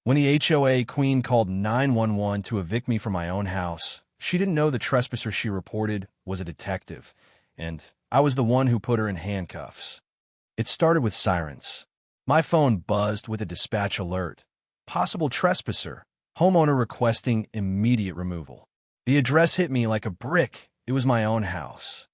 When the HOA queen called 911 to evict me from my own house, she didn't know the trespasser she reported was a detective, and I was the one who put her in handcuffs. It started with sirens. My phone buzzed with a dispatch alert. Possible trespasser. Homeowner requesting immediate removal. The address hit me like a brick. It was my own house.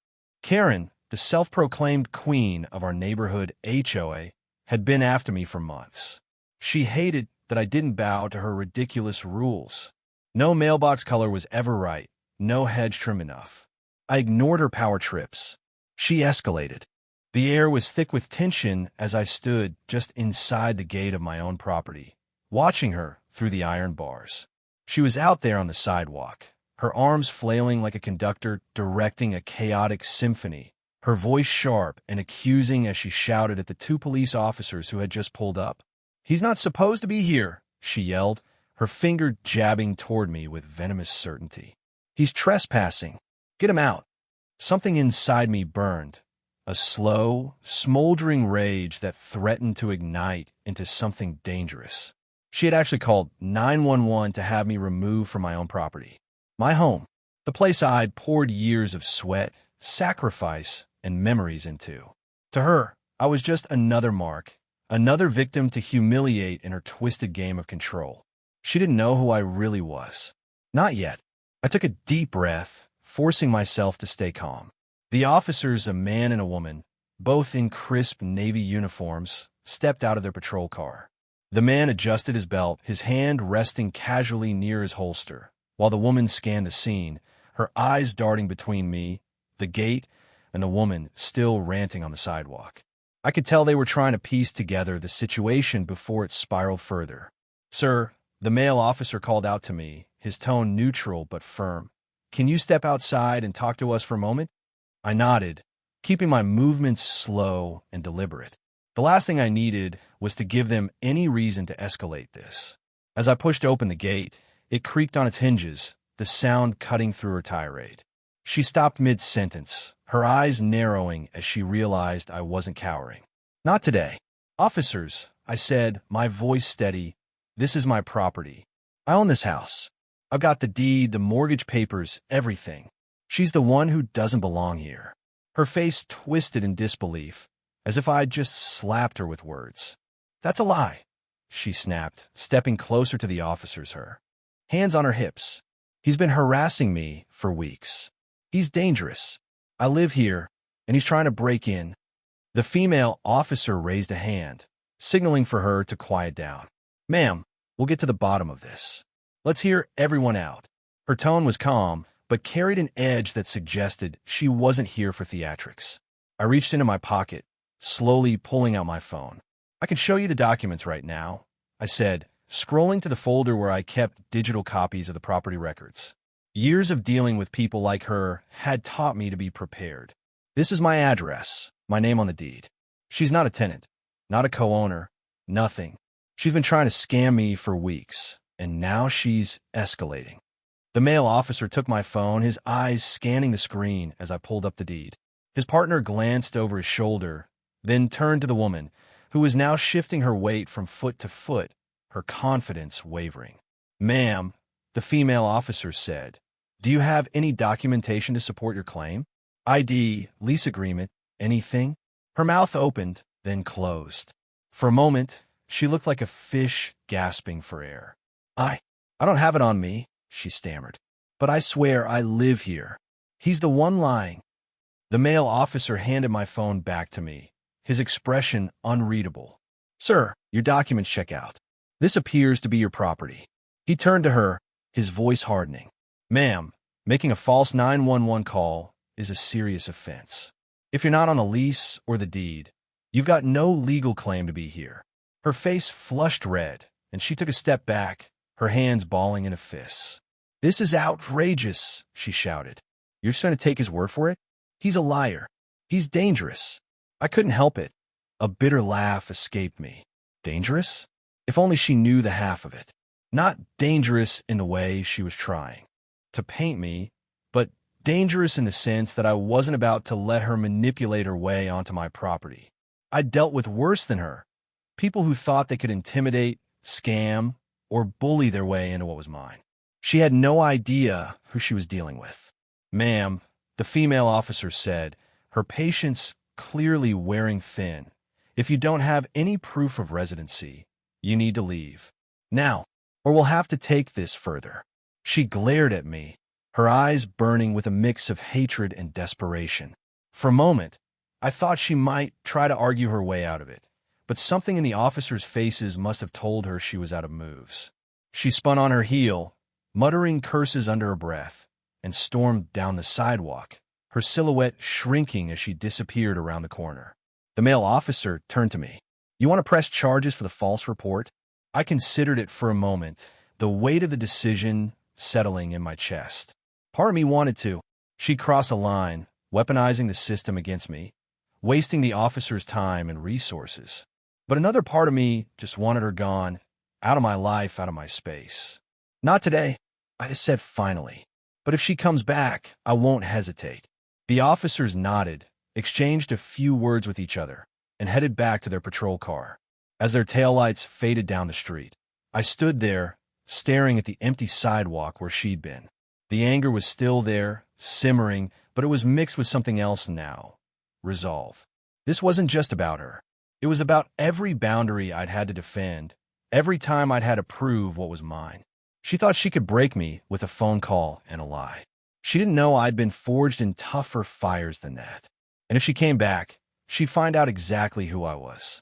Karen, the self-proclaimed queen of our neighborhood HOA, had been after me for months. She hated that I didn't bow to her ridiculous rules. No mailbox color was ever right, no hedge trim enough. I ignored her power trips. She escalated. The air was thick with tension as I stood just inside the gate of my own property, watching her through the iron bars. She was out there on the sidewalk, her arms flailing like a conductor directing a chaotic symphony, her voice sharp and accusing as she shouted at the two police officers who had just pulled up. "He's not supposed to be here," she yelled, her finger jabbing toward me with venomous certainty. "He's trespassing. Get him out." Something inside me burned, a slow, smoldering rage that threatened to ignite into something dangerous. She had actually called 911 to have me removed from my own property. My home, the place I'd poured years of sweat, sacrifice, and memories into. To her, I was just another mark, another victim to humiliate in her twisted game of control. She didn't know who I really was. Not yet. I took a deep breath, forcing myself to stay calm. The officers, a man and a woman, both in crisp Navy uniforms, stepped out of their patrol car. The man adjusted his belt, his hand resting casually near his holster, while the woman scanned the scene, her eyes darting between me, the gate, and the woman still ranting on the sidewalk. I could tell they were trying to piece together the situation before it spiraled further. "Sir," the male officer called out to me, his tone neutral but firm. "Can you step outside and talk to us for a moment?" I nodded, keeping my movements slow and deliberate. The last thing I needed was to give them any reason to escalate this. As I pushed open the gate, it creaked on its hinges, the sound cutting through her tirade. She stopped mid-sentence, her eyes narrowing as she realized I wasn't cowering. "Not today. Officers," I said, my voice steady, "this is my property. I own this house. I've got the deed, the mortgage papers, everything. She's the one who doesn't belong here." Her face twisted in disbelief, as if I'd just slapped her with words. "That's a lie," she snapped, stepping closer to the officers, her hands on her hips. "He's been harassing me for weeks. He's dangerous. I live here, and he's trying to break in." The female officer raised a hand, signaling for her to quiet down. "Ma'am, we'll get to the bottom of this. Let's hear everyone out." Her tone was calm, but carried an edge that suggested she wasn't here for theatrics. I reached into my pocket, slowly pulling out my phone. "I can show you the documents right now," I said, scrolling to the folder where I kept digital copies of the property records. Years of dealing with people like her had taught me to be prepared. "This is my address, my name on the deed. She's not a tenant, not a co-owner, nothing. She's been trying to scam me for weeks, and now she's escalating." The male officer took my phone, his eyes scanning the screen as I pulled up the deed. His partner glanced over his shoulder, then turned to the woman, who was now shifting her weight from foot to foot, her confidence wavering. "Ma'am," the female officer said, "do you have any documentation to support your claim? ID, lease agreement, anything?" Her mouth opened, then closed. For a moment, she looked like a fish gasping for air. I don't have it on me," she stammered. "But I swear I live here. He's the one lying." The male officer handed my phone back to me, his expression unreadable. "Sir, your documents check out. This appears to be your property." He turned to her, his voice hardening. "Ma'am, making a false 911 call is a serious offense. If you're not on the lease or the deed, you've got no legal claim to be here." Her face flushed red, and she took a step back, her hands balling into fists. "This is outrageous," she shouted. "You're just going to take his word for it? He's a liar. He's dangerous." I couldn't help it. A bitter laugh escaped me. Dangerous? If only she knew the half of it. Not dangerous in the way she was trying to paint me, but dangerous in the sense that I wasn't about to let her manipulate her way onto my property. I'd dealt with worse than her. People who thought they could intimidate, scam, or bully their way into what was mine. She had no idea who she was dealing with. "Ma'am," the female officer said, her patience clearly wearing thin, "if you don't have any proof of residency, you need to leave now, or we'll have to take this further." She glared at me, her eyes burning with a mix of hatred and desperation. For a moment, I thought she might try to argue her way out of it, but something in the officers' faces must have told her she was out of moves. She spun on her heel, muttering curses under her breath, and stormed down the sidewalk, her silhouette shrinking as she disappeared around the corner. The male officer turned to me. "You want to press charges for the false report?" I considered it for a moment, the weight of the decision settling in my chest. Part of me wanted to. She crossed a line, weaponizing the system against me, wasting the officer's time and resources. But another part of me just wanted her gone, out of my life, out of my space. "Not today," I just said finally. "But if she comes back, I won't hesitate." The officers nodded, exchanged a few words with each other, and headed back to their patrol car. As their taillights faded down the street, I stood there, staring at the empty sidewalk where she'd been. The anger was still there, simmering, but it was mixed with something else now. Resolve. This wasn't just about her. It was about every boundary I'd had to defend, every time I'd had to prove what was mine. She thought she could break me with a phone call and a lie. She didn't know I'd been forged in tougher fires than that. And if she came back, she'd find out exactly who I was.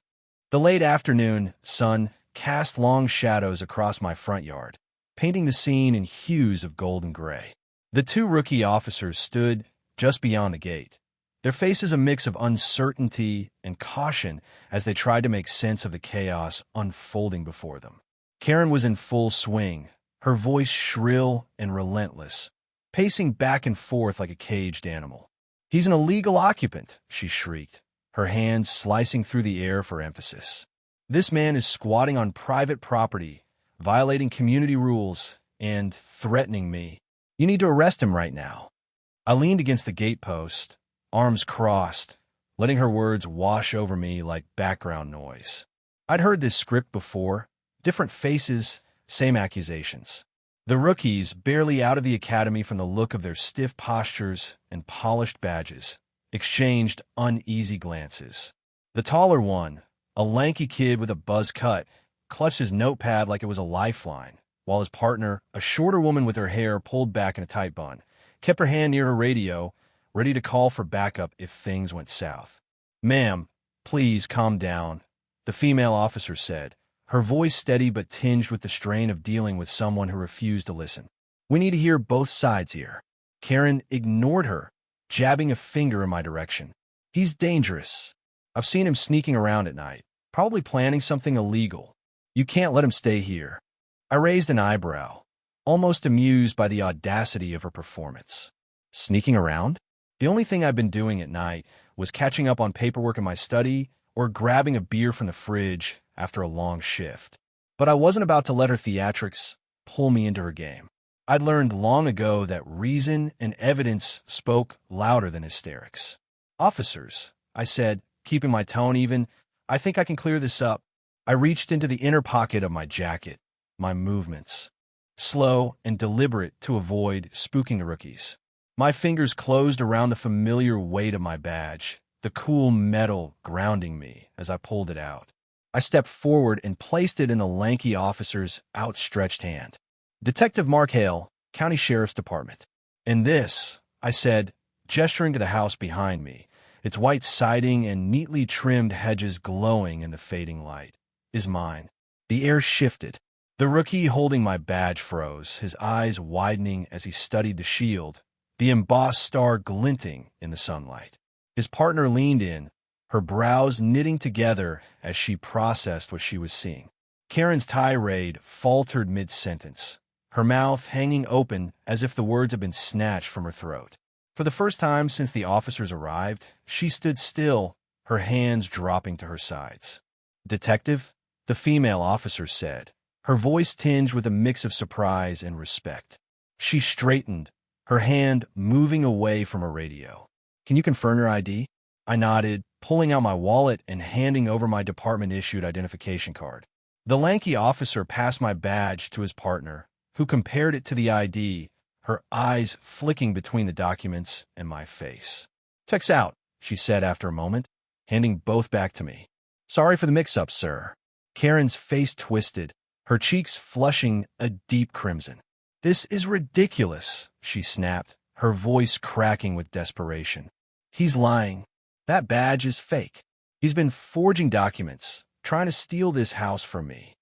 The late afternoon sun cast long shadows across my front yard, painting the scene in hues of gold and gray. The two rookie officers stood just beyond the gate, their faces a mix of uncertainty and caution as they tried to make sense of the chaos unfolding before them. Karen was in full swing, her voice shrill and relentless, pacing back and forth like a caged animal. "He's an illegal occupant," she shrieked, her hands slicing through the air for emphasis. "This man is squatting on private property, violating community rules, and threatening me. You need to arrest him right now." I leaned against the gatepost, arms crossed, letting her words wash over me like background noise. I'd heard this script before, different faces, same accusations. The rookies, barely out of the academy from the look of their stiff postures and polished badges, exchanged uneasy glances. The taller one, a lanky kid with a buzz cut, clutched his notepad like it was a lifeline, while his partner, a shorter woman with her hair pulled back in a tight bun, kept her hand near her radio, ready to call for backup if things went south. "Ma'am, please calm down," the female officer said, her voice steady but tinged with the strain of dealing with someone who refused to listen. "We need to hear both sides here." Karen ignored her, jabbing a finger in my direction. "He's dangerous. I've seen him sneaking around at night, probably planning something illegal. You can't let him stay here." I raised an eyebrow, almost amused by the audacity of her performance. Sneaking around? The only thing I'd been doing at night was catching up on paperwork in my study or grabbing a beer from the fridge after a long shift. But I wasn't about to let her theatrics pull me into her game. I'd learned long ago that reason and evidence spoke louder than hysterics. "Officers," I said, keeping my tone even, "I think I can clear this up." I reached into the inner pocket of my jacket, my movements slow and deliberate to avoid spooking the rookies. My fingers closed around the familiar weight of my badge, the cool metal grounding me as I pulled it out. I stepped forward and placed it in the lanky officer's outstretched hand. "Detective Mark Hale, County Sheriff's Department." "And this," I said, gesturing to the house behind me, its white siding and neatly trimmed hedges glowing in the fading light, "is mine." The air shifted. The rookie holding my badge froze, his eyes widening as he studied the shield, the embossed star glinting in the sunlight. His partner leaned in, her brows knitting together as she processed what she was seeing. Karen's tirade faltered mid-sentence, her mouth hanging open as if the words had been snatched from her throat. For the first time since the officers arrived, she stood still, her hands dropping to her sides. "Detective," the female officer said, her voice tinged with a mix of surprise and respect. She straightened, her hand moving away from her radio. "Can you confirm your ID?" I nodded, pulling out my wallet and handing over my department-issued identification card. The lanky officer passed my badge to his partner, who compared it to the ID, her eyes flicking between the documents and my face. "Checks out," she said after a moment, handing both back to me. "Sorry for the mix-up, sir." Karen's face twisted, her cheeks flushing a deep crimson. "This is ridiculous," she snapped, her voice cracking with desperation. "He's lying. That badge is fake. He's been forging documents, trying to steal this house from me."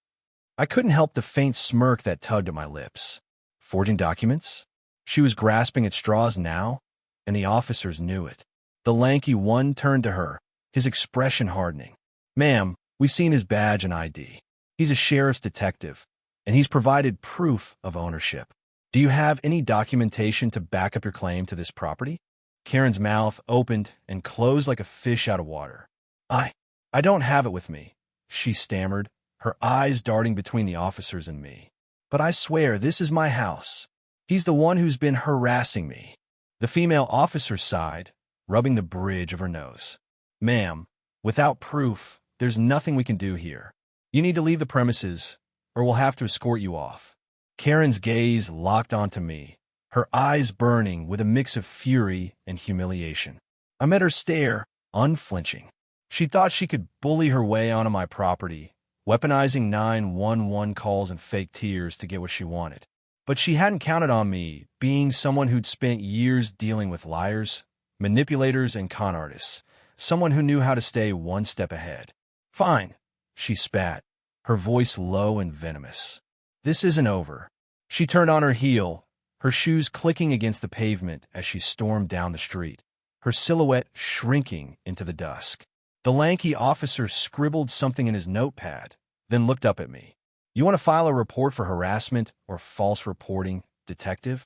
I couldn't help the faint smirk that tugged at my lips. Forging documents? She was grasping at straws now, and the officers knew it. The lanky one turned to her, his expression hardening. "Ma'am, we've seen his badge and ID. He's a sheriff's detective, and he's provided proof of ownership. Do you have any documentation to back up your claim to this property?" Karen's mouth opened and closed like a fish out of water. I don't have it with me," she stammered, her eyes darting between the officers and me. "But I swear this is my house. He's the one who's been harassing me." The female officer sighed, rubbing the bridge of her nose. "Ma'am, without proof, there's nothing we can do here. You need to leave the premises, or we'll have to escort you off." Karen's gaze locked onto me, her eyes burning with a mix of fury and humiliation. I met her stare, unflinching. She thought she could bully her way onto my property, weaponizing 911 calls and fake tears to get what she wanted. But she hadn't counted on me being someone who'd spent years dealing with liars, manipulators, and con artists, someone who knew how to stay one step ahead. "Fine," she spat, her voice low and venomous. "This isn't over." She turned on her heel, her shoes clicking against the pavement as she stormed down the street, her silhouette shrinking into the dusk. The lanky officer scribbled something in his notepad, then looked up at me. "You want to file a report for harassment or false reporting, detective?"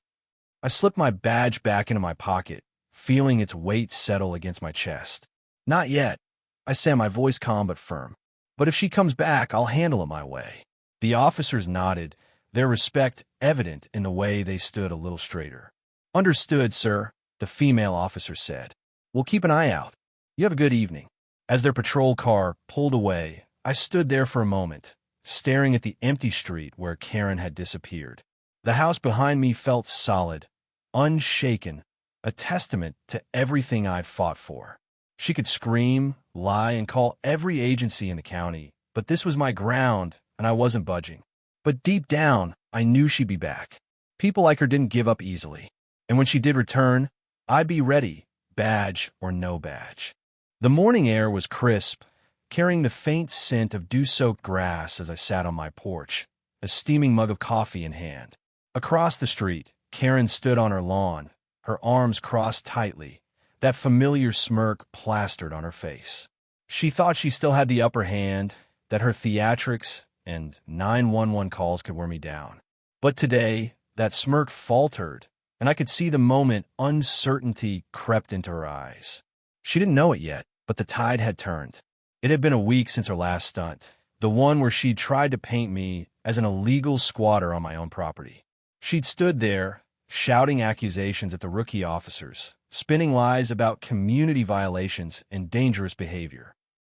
I slipped my badge back into my pocket, feeling its weight settle against my chest. "Not yet," I said, my voice calm but firm. "But if she comes back, I'll handle it my way." The officers nodded, their respect evident in the way they stood a little straighter. "Understood, sir," the female officer said. "We'll keep an eye out. You have a good evening." As their patrol car pulled away, I stood there for a moment, staring at the empty street where Karen had disappeared. The house behind me felt solid, unshaken, a testament to everything I'd fought for. She could scream, lie, and call every agency in the county, but this was my ground, and I wasn't budging. But deep down, I knew she'd be back. People like her didn't give up easily. And when she did return, I'd be ready, badge or no badge. The morning air was crisp, carrying the faint scent of dew-soaked grass as I sat on my porch, a steaming mug of coffee in hand. Across the street, Karen stood on her lawn, her arms crossed tightly, that familiar smirk plastered on her face. She thought she still had the upper hand, that her theatrics and 911 calls could wear me down. But today, that smirk faltered, and I could see the moment uncertainty crept into her eyes. She didn't know it yet, but the tide had turned. It had been a week since her last stunt, the one where she'd tried to paint me as an illegal squatter on my own property. She'd stood there, shouting accusations at the rookie officers, spinning lies about community violations and dangerous behavior.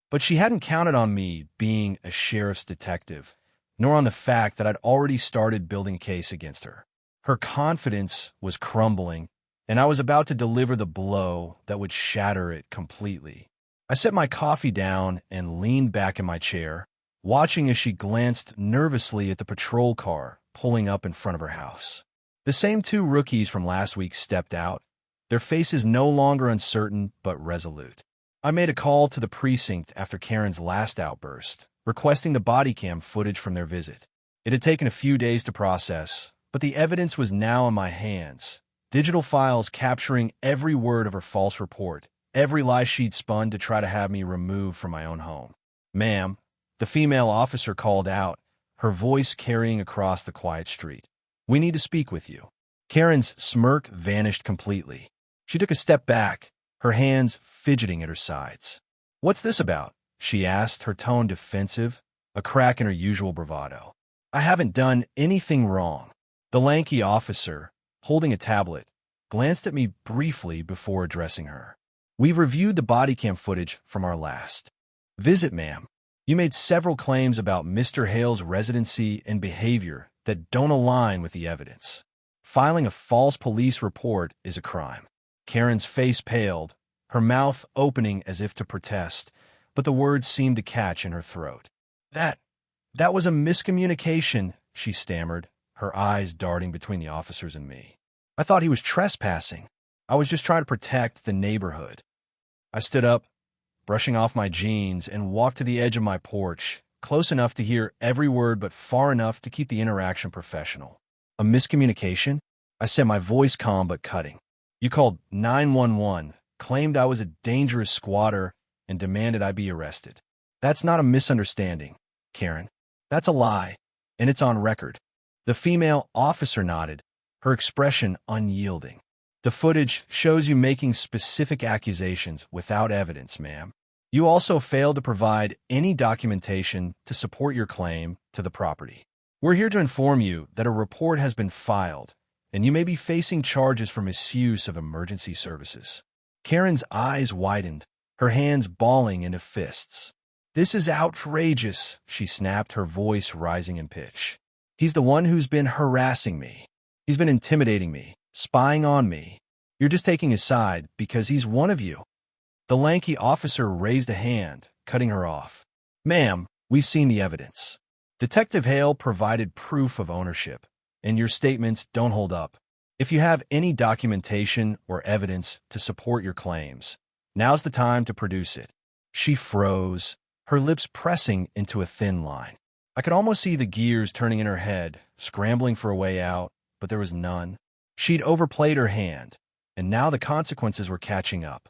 But she hadn't counted on me being a sheriff's detective, nor on the fact that I'd already started building a case against her. Her confidence was crumbling, and I was about to deliver the blow that would shatter it completely. I set my coffee down and leaned back in my chair, watching as she glanced nervously at the patrol car pulling up in front of her house. The same two rookies from last week stepped out, their faces no longer uncertain but resolute. I made a call to the precinct after Karen's last outburst, requesting the body cam footage from their visit. It had taken a few days to process, but the evidence was now in my hands. Digital files capturing every word of her false report, every lie she'd spun to try to have me removed from my own home. "Ma'am," the female officer called out, her voice carrying across the quiet street. "We need to speak with you." Karen's smirk vanished completely. She took a step back, her hands fidgeting at her sides. "What's this about?" she asked, her tone defensive, a crack in her usual bravado. "I haven't done anything wrong." The lanky officer, holding a tablet, glanced at me briefly before addressing her. "We've reviewed the body cam footage from our last visit, ma'am. You made several claims about Mr. Hale's residency and behavior that don't align with the evidence. Filing a false police report is a crime. Karen's face paled, her mouth opening as if to protest, but the words seemed to catch in her throat. That was a miscommunication, she stammered, her eyes darting between the officers and me. I thought he was trespassing. I was just trying to protect the neighborhood. I stood up, brushing off my jeans, and walked to the edge of my porch, close enough to hear every word but far enough to keep the interaction professional. A miscommunication? I said, my voice calm but cutting. You called 911, claimed I was a dangerous squatter, and demanded I be arrested. That's not a misunderstanding, Karen. That's a lie, and it's on record. The female officer nodded, her expression unyielding. The footage shows you making specific accusations without evidence, ma'am. You also failed to provide any documentation to support your claim to the property. We're here to inform you that a report has been filed, and you may be facing charges for misuse of emergency services. Karen's eyes widened, her hands balling into fists. This is outrageous, she snapped, her voice rising in pitch. He's the one who's been harassing me. He's been intimidating me, spying on me. You're just taking his side because he's one of you. The lanky officer raised a hand, cutting her off. Ma'am, we've seen the evidence. Detective Hale provided proof of ownership, and your statements don't hold up. If you have any documentation or evidence to support your claims, now's the time to produce it. She froze, her lips pressing into a thin line. I could almost see the gears turning in her head, scrambling for a way out, but there was none. She'd overplayed her hand, and now the consequences were catching up.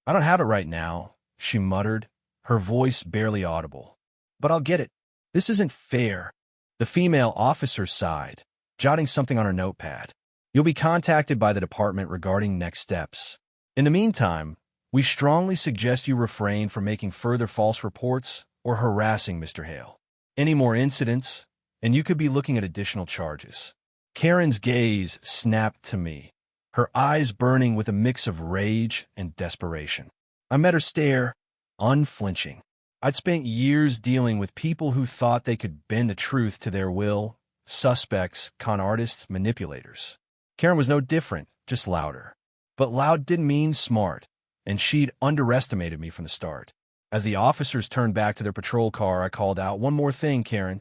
I don't have it right now, she muttered, her voice barely audible. But I'll get it. This isn't fair. The female officer sighed, jotting something on her notepad. You'll be contacted by the department regarding next steps. In the meantime, we strongly suggest you refrain from making further false reports or harassing Mr. Hale. Any more incidents, and you could be looking at additional charges. Karen's gaze snapped to me, her eyes burning with a mix of rage and desperation. I met her stare, unflinching. I'd spent years dealing with people who thought they could bend the truth to their will, suspects, con artists, manipulators. Karen was no different, just louder. But loud didn't mean smart, and she'd underestimated me from the start. As the officers turned back to their patrol car, I called out, "One more thing, Karen."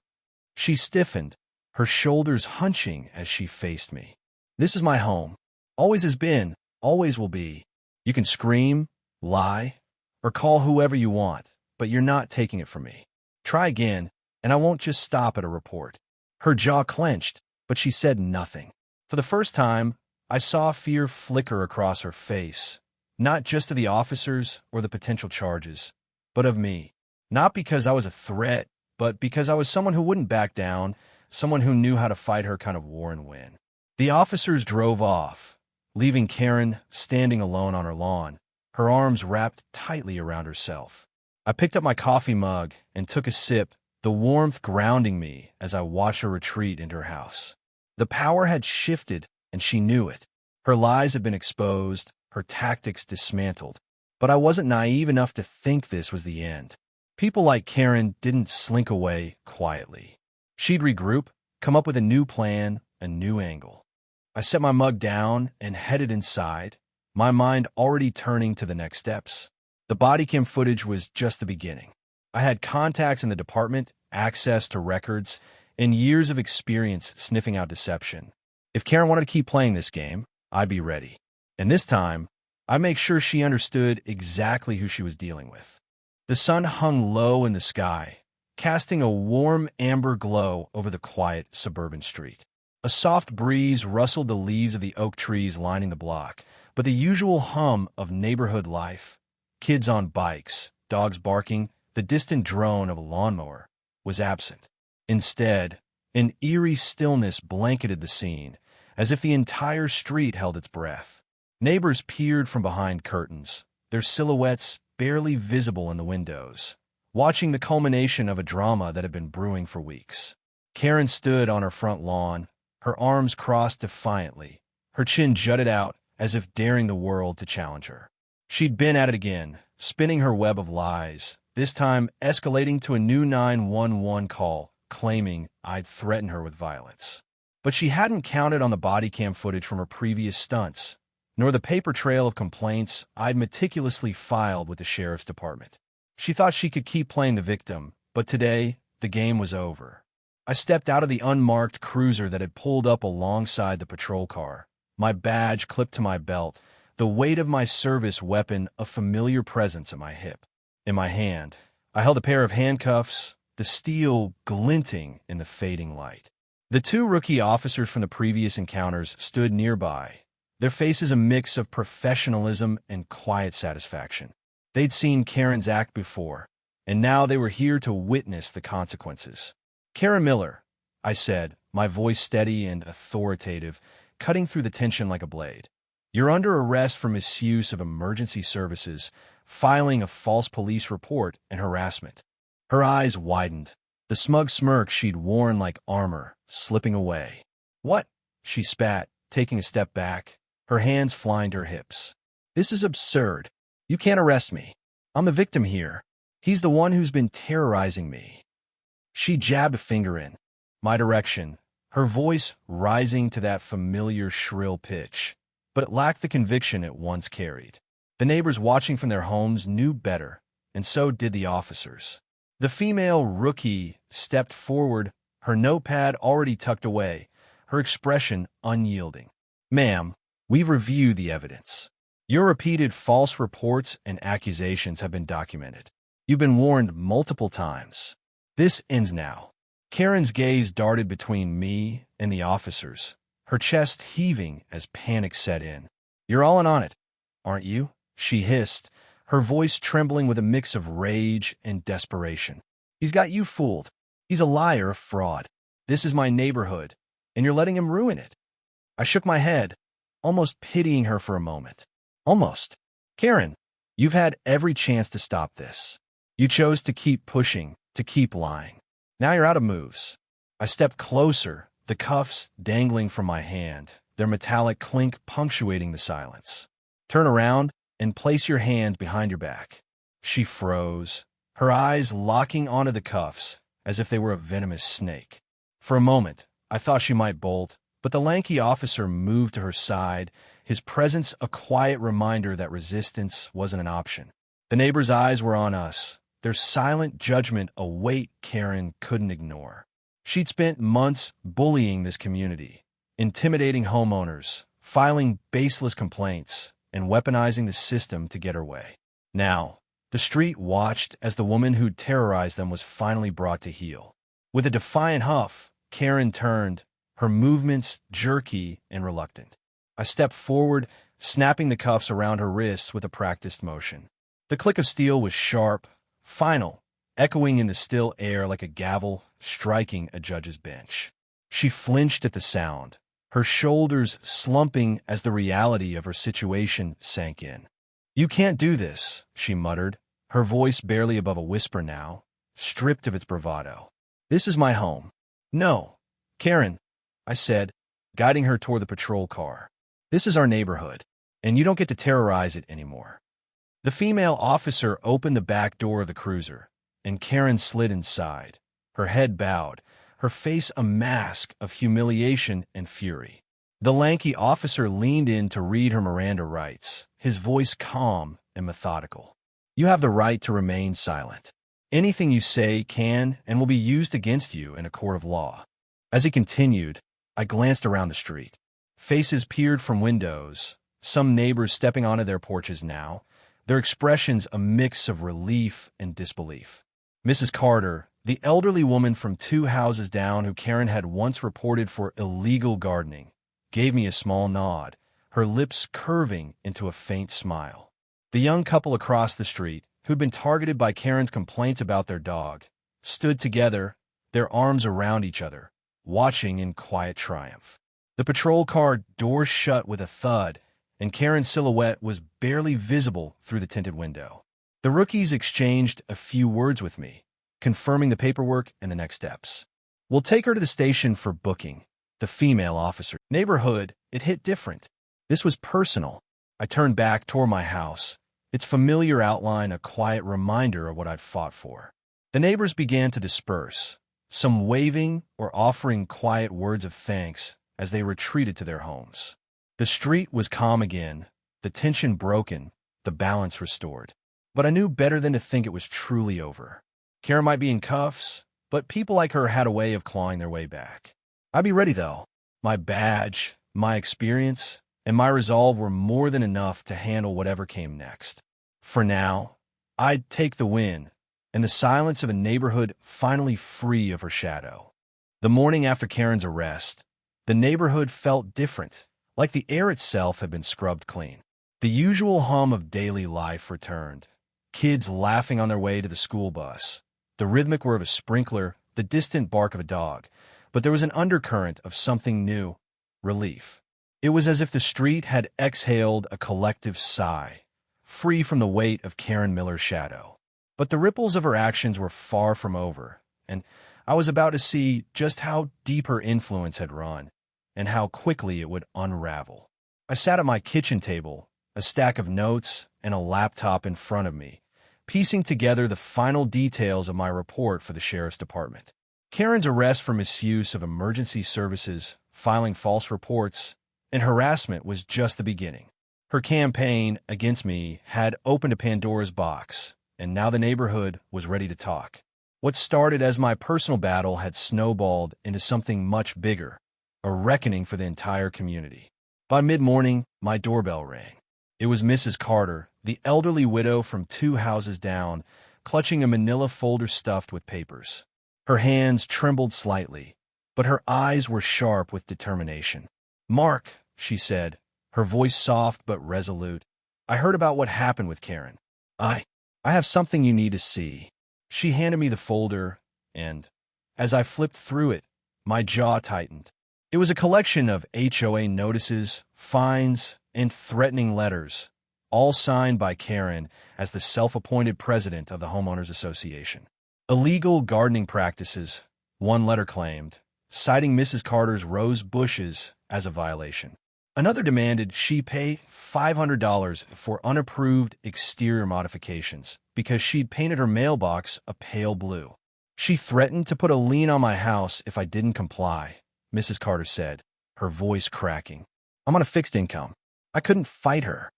She stiffened, her shoulders hunching as she faced me. This is my home. Always has been, always will be. You can scream, lie, or call whoever you want, but you're not taking it from me. Try again, and I won't just stop at a report. Her jaw clenched, but she said nothing. For the first time, I saw fear flicker across her face, not just of the officers or the potential charges, but of me. Not because I was a threat, but because I was someone who wouldn't back down, someone who knew how to fight her kind of war and win. The officers drove off, leaving Karen standing alone on her lawn, her arms wrapped tightly around herself. I picked up my coffee mug and took a sip, the warmth grounding me as I watched her retreat into her house. The power had shifted, and she knew it. Her lies had been exposed, her tactics dismantled. But I wasn't naive enough to think this was the end. People like Karen didn't slink away quietly. She'd regroup, come up with a new plan, a new angle. I set my mug down and headed inside, my mind already turning to the next steps. The body cam footage was just the beginning. I had contacts in the department, access to records, and years of experience sniffing out deception. If Karen wanted to keep playing this game, I'd be ready. And this time, I'd make sure she understood exactly who she was dealing with. The sun hung low in the sky, casting a warm amber glow over the quiet suburban street. A soft breeze rustled the leaves of the oak trees lining the block, but the usual hum of neighborhood life, kids on bikes, dogs barking, the distant drone of a lawnmower, was absent. Instead, an eerie stillness blanketed the scene, as if the entire street held its breath. Neighbors peered from behind curtains, their silhouettes barely visible in the windows, watching the culmination of a drama that had been brewing for weeks. Karen stood on her front lawn, her arms crossed defiantly, her chin jutted out as if daring the world to challenge her. She'd been at it again, spinning her web of lies, this time escalating to a new 911 call, claiming I'd threatened her with violence. But she hadn't counted on the body cam footage from her previous stunts, nor the paper trail of complaints I'd meticulously filed with the sheriff's department. She thought she could keep playing the victim, but today, the game was over. I stepped out of the unmarked cruiser that had pulled up alongside the patrol car, my badge clipped to my belt, the weight of my service weapon a familiar presence at my hip. In my hand, I held a pair of handcuffs, the steel glinting in the fading light. The two rookie officers from the previous encounters stood nearby, their faces a mix of professionalism and quiet satisfaction. They'd seen Karen's act before, and now they were here to witness the consequences. "Karen Miller," I said, my voice steady and authoritative, cutting through the tension like a blade. "You're under arrest for misuse of emergency services, filing a false police report, and harassment." Her eyes widened, the smug smirk she'd worn like armor slipping away. "What?" she spat, taking a step back, her hands flying to her hips. "This is absurd. You can't arrest me. I'm the victim here. He's the one who's been terrorizing me." She jabbed a finger in my direction, her voice rising to that familiar shrill pitch, but it lacked the conviction it once carried. The neighbors watching from their homes knew better, and so did the officers. The female rookie stepped forward, her notepad already tucked away, her expression unyielding. "Ma'am, we've reviewed the evidence. Your repeated false reports and accusations have been documented. You've been warned multiple times. This ends now." Karen's gaze darted between me and the officers, her chest heaving as panic set in. "You're all in on it, aren't you?" she hissed, her voice trembling with a mix of rage and desperation. "He's got you fooled. He's a liar, a fraud. This is my neighborhood, and you're letting him ruin it." I shook my head, almost pitying her for a moment. Almost. "Karen, you've had every chance to stop this. You chose to keep pushing, to keep lying. Now you're out of moves." I stepped closer, the cuffs dangling from my hand, their metallic clink punctuating the silence. "Turn around and place your hands behind your back." She froze, her eyes locking onto the cuffs as if they were a venomous snake. For a moment, I thought she might bolt, but the lanky officer moved to her side, his presence a quiet reminder that resistance wasn't an option. The neighbors' eyes were on us, their silent judgment a weight Karen couldn't ignore. She'd spent months bullying this community, intimidating homeowners, filing baseless complaints, and weaponizing the system to get her way. Now, the street watched as the woman who'd terrorized them was finally brought to heel. With a defiant huff, Karen turned, her movements jerky and reluctant. I stepped forward, snapping the cuffs around her wrists with a practiced motion. The click of steel was sharp, final, echoing in the still air like a gavel striking a judge's bench. She flinched at the sound, her shoulders slumping as the reality of her situation sank in. "You can't do this," she muttered, her voice barely above a whisper now, stripped of its bravado. "This is my home." "No, Karen," I said, guiding her toward the patrol car. "This is our neighborhood, and you don't get to terrorize it anymore." The female officer opened the back door of the cruiser, and Karen slid inside, her head bowed, her face a mask of humiliation and fury. The lanky officer leaned in to read her Miranda rights, his voice calm and methodical. "You have the right to remain silent. Anything you say can and will be used against you in a court of law." As he continued, I glanced around the street. Faces peered from windows, some neighbors stepping onto their porches now, their expressions a mix of relief and disbelief. Mrs. Carter, the elderly woman from 2 houses down who Karen had once reported for illegal gardening, gave me a small nod, her lips curving into a faint smile. The young couple across the street, who'd been targeted by Karen's complaints about their dog, stood together, their arms around each other, watching in quiet triumph. The patrol car door shut with a thud, and Karen's silhouette was barely visible through the tinted window. The rookies exchanged a few words with me, confirming the paperwork and the next steps. "We'll take her to the station for booking," the female officer. Neighborhood, it hit different. This was personal. I turned back toward my house, its familiar outline a quiet reminder of what I'd fought for. The neighbors began to disperse, some waving or offering quiet words of thanks as they retreated to their homes. The street was calm again, the tension broken, the balance restored. But I knew better than to think it was truly over. Karen might be in cuffs, but people like her had a way of clawing their way back. I'd be ready, though. My badge, my experience, and my resolve were more than enough to handle whatever came next. For now, I'd take the win, and the silence of a neighborhood finally free of her shadow. The morning after Karen's arrest, the neighborhood felt different, like the air itself had been scrubbed clean. The usual hum of daily life returned. Kids laughing on their way to the school bus, the rhythmic whir of a sprinkler, the distant bark of a dog. But there was an undercurrent of something new, relief. It was as if the street had exhaled a collective sigh, free from the weight of Karen Miller's shadow. But the ripples of her actions were far from over, and I was about to see just how deep her influence had run, and how quickly it would unravel. I sat at my kitchen table, a stack of notes and a laptop in front of me, piecing together the final details of my report for the sheriff's department. Karen's arrest for misuse of emergency services, filing false reports, and harassment was just the beginning. Her campaign against me had opened a Pandora's box, and now the neighborhood was ready to talk. What started as my personal battle had snowballed into something much bigger, a reckoning for the entire community. By mid-morning, my doorbell rang. It was Mrs. Carter, the elderly widow from 2 houses down, clutching a manila folder stuffed with papers. Her hands trembled slightly, but her eyes were sharp with determination. "Mark," she said, her voice soft but resolute, "I heard about what happened with Karen. I have something you need to see." She handed me the folder, and as I flipped through it, my jaw tightened. It was a collection of HOA notices, fines, and threatening letters, all signed by Karen as the self-appointed president of the Homeowners Association. Illegal gardening practices, one letter claimed, citing Mrs. Carter's rose bushes as a violation. Another demanded she pay $500 for unapproved exterior modifications because she'd painted her mailbox a pale blue. She threatened to put a lien on my house if I didn't comply, Mrs. Carter said, her voice cracking. "I'm on a fixed income. I couldn't fight her."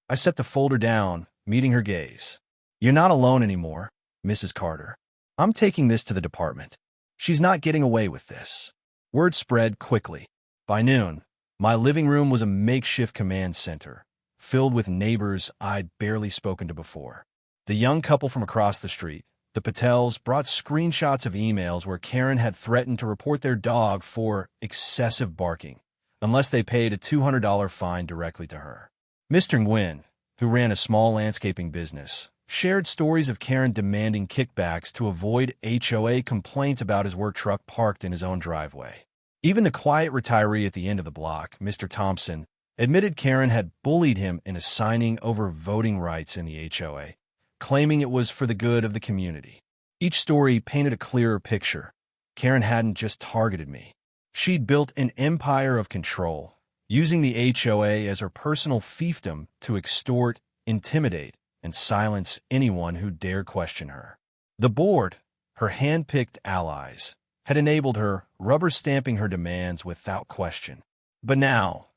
I set the folder down, meeting her gaze. "You're not alone anymore, Mrs. Carter. I'm taking this to the department. She's not getting away with this." Word spread quickly. By noon, my living room was a makeshift command center, filled with neighbors I'd barely spoken to before. The young couple from across the street, the Patels, brought screenshots of emails where Karen had threatened to report their dog for excessive barking, unless they paid a $200 fine directly to her. Mr. Nguyen, who ran a small landscaping business, shared stories of Karen demanding kickbacks to avoid HOA complaints about his work truck parked in his own driveway. Even the quiet retiree at the end of the block, Mr. Thompson, admitted Karen had bullied him into signing over voting rights in the HOA, claiming it was for the good of the community. Each story painted a clearer picture. Karen hadn't just targeted me. She'd built an empire of control, using the HOA as her personal fiefdom to extort, intimidate, and silence anyone who dared question her. The board, her hand-picked allies, had enabled her, rubber-stamping her demands without question. But now,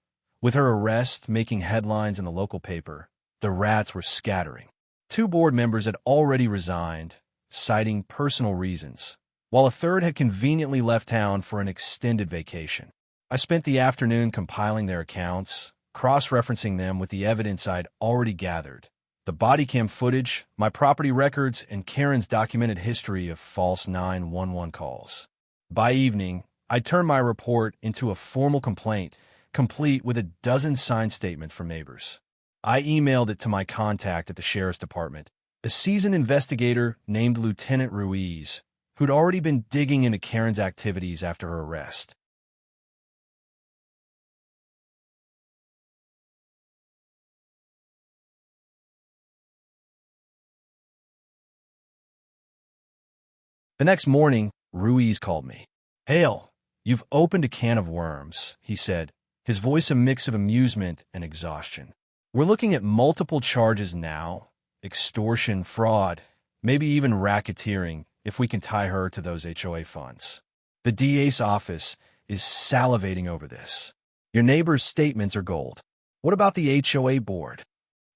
with her arrest making headlines in the local paper, the rats were scattering. 2 board members had already resigned, citing personal reasons, while a third had conveniently left town for an extended vacation. I spent the afternoon compiling their accounts, cross-referencing them with the evidence I'd already gathered. The body cam footage, my property records, and Karen's documented history of false 911 calls. By evening, I turned my report into a formal complaint, complete with a dozen signed statements from neighbors. I emailed it to my contact at the sheriff's department, a seasoned investigator named Lieutenant Ruiz, who'd already been digging into Karen's activities after her arrest. The next morning, Ruiz called me. "Hale, you've opened a can of worms," he said, his voice a mix of amusement and exhaustion. "We're looking at multiple charges now: extortion, fraud, maybe even racketeering, if we can tie her to those HOA funds. The DA's office is salivating over this. Your neighbor's statements are gold." "What about the HOA board?"